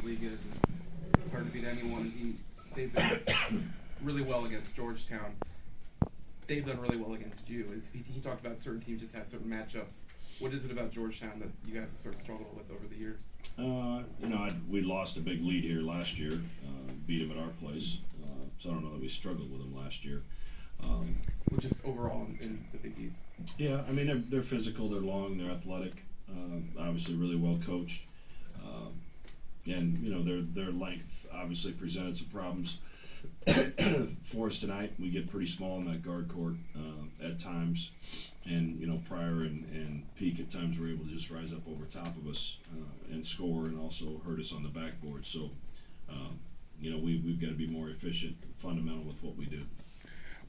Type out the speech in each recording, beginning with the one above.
league is. And it's hard to beat anyone. They've been really well against Georgetown. They've done really well against you. He talked about certain teams just had certain matchups. What is it about Georgetown that you guys have sort of struggled with over the years? We lost a big lead here last year, beat them at our place. So I don't know that we struggled with them last year. Well, just overall in the Big East. Yeah, I mean they're physical, they're long, they're athletic, obviously really well coached, and their length obviously presented some problems for us tonight. We get pretty small in that guard court at times, and Pryor and Peak at times were able to just rise up over top of us and score, and also hurt us on the backboard. So we've got to be more efficient, fundamental with what we do.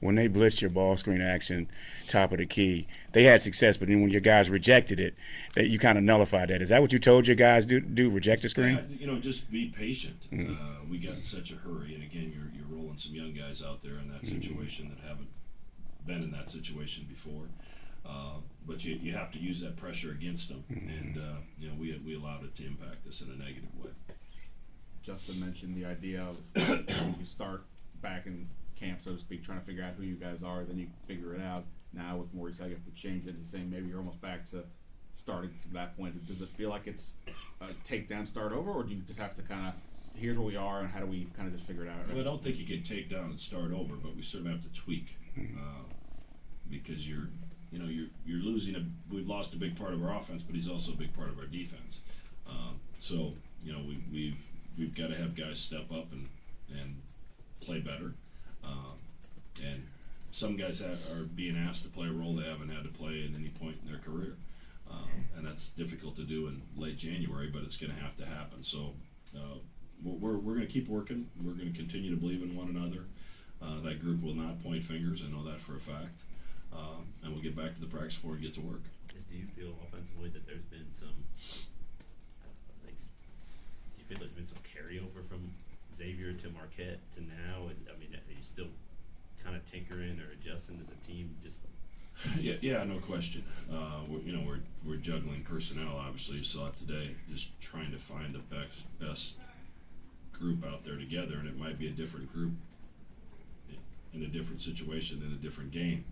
When they blitzed your ball screen action, top of the key, they had success, but then when your guys rejected it, that you kind of nullified that. Is that what you told your guys do reject the screen? Yeah, just be patient. We got in such a hurry, and again, you're rolling some young guys out there in that situation that haven't been in that situation before. But you have to use that pressure against them, and we allowed it to impact us in a negative way. Justin mentioned the idea of you start back in camp, so to speak, trying to figure out who you guys are, then you figure it out. Now with Maurice, I have to change it and saying maybe you're almost back to starting from that point. Does it feel like it's a takedown, start over, or do you just have to kind of, here's where we are and how do we kind of just figure it out? Well, I don't think you can take down and start over, but we certainly have to tweak because you're losing we've lost a big part of our offense, but he's also a big part of our defense. So we've got to have guys step up and play better. And some guys are being asked to play a role they haven't had to play at any point in their career. And that's difficult to do in late January, but it's going to have to happen. So we're going to keep working. We're going to continue to believe in one another. That group will not point fingers. I know that for a fact. And we'll get back to the practice floor and get to work. Do you feel offensively that there's been some, do you feel there's been some carryover from Xavier to Marquette to now? Are you still kind of tinkering or adjusting as a team? Yeah, no question. We're juggling personnel. Obviously, you saw it today. Just trying to find the best group out there together, and it might be a different group in a different situation in a different game.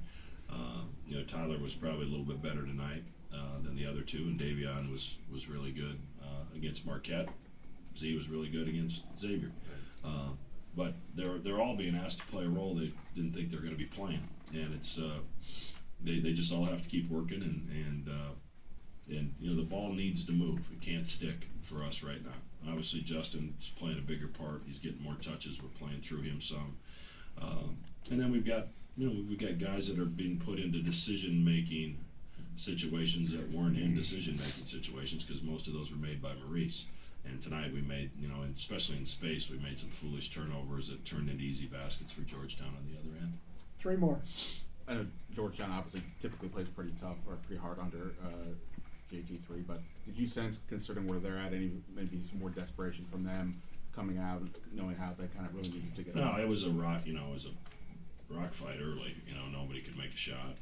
Tyler was probably a little bit better tonight than the other two, and Davion was really good against Marquette. Z was really good against Xavier. But they're all being asked to play a role they didn't think they were going to be playing, and it's they just all have to keep working, and the ball needs to move. It can't stick for us right now. Obviously, Justin's playing a bigger part. He's getting more touches. We're playing through him some, and then we've got guys that are being put into decision-making situations that weren't in decision-making situations because most of those were made by Maurice. And tonight we made, and especially in space, we made some foolish turnovers that turned into easy baskets for Georgetown on the other end. Three more. I know Georgetown obviously typically plays pretty tough or pretty hard under JT3, but did you sense, considering where they're at, maybe some more desperation from them coming out, knowing how they kind of really needed to get out? No, it was a rock fight early. Nobody could make a shot.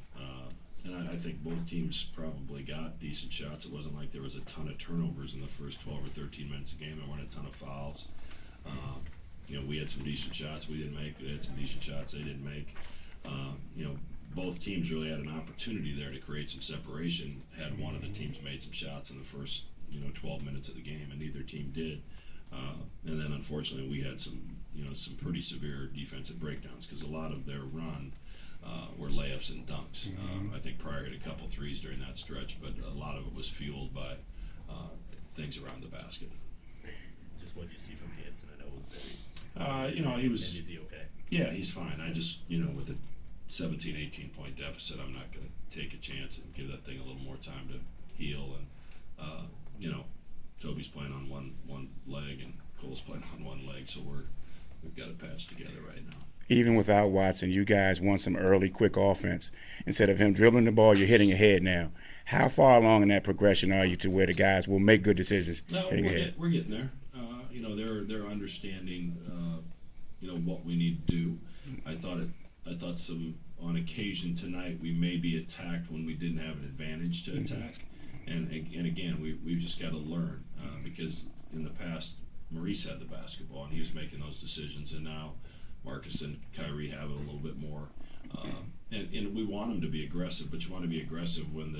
And I think both teams probably got decent shots. It wasn't like there was a ton of turnovers in the first 12 or 13 minutes of the game. There weren't a ton of fouls. We had some decent shots we didn't make. They had some decent shots they didn't make. Both teams really had an opportunity there to create some separation had one of the teams made some shots in the first 12 minutes of the game, and neither team did. And then unfortunately we had some pretty severe defensive breakdowns because a lot of their run were layups and dunks. I think Pryor hit a couple threes during that stretch, but a lot of it was fueled by things around the basket. Just what you see from Hansen, I know was very. He was. And is he okay? Yeah, he's fine. I just, with a 17, 18 point deficit, I'm not going to take a chance and give that thing a little more time to heal. And Toby's playing on one leg and Cole's playing on one leg, so we've got it patched together right now. Even without Watson, you guys want some early, quick offense. Instead of him dribbling the ball, you're hitting ahead now. How far along in that progression are you to where the guys will make good decisions? No, we're getting there. They're understanding, what we need to do. I thought some on occasion tonight we maybe attacked when we didn't have an advantage to attack, and again we've just got to learn because in the past Maurice had the basketball, and he was making those decisions. And now Marcus and Kyrie have it a little bit more. And we want them to be aggressive, but you want to be aggressive when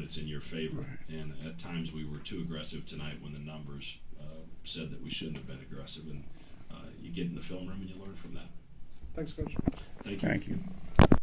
it's in your favor. Right. And at times we were too aggressive tonight when the numbers said that we shouldn't have been aggressive. And you get in the film room and you learn from that. Thanks, Coach. Thank you. Thank you.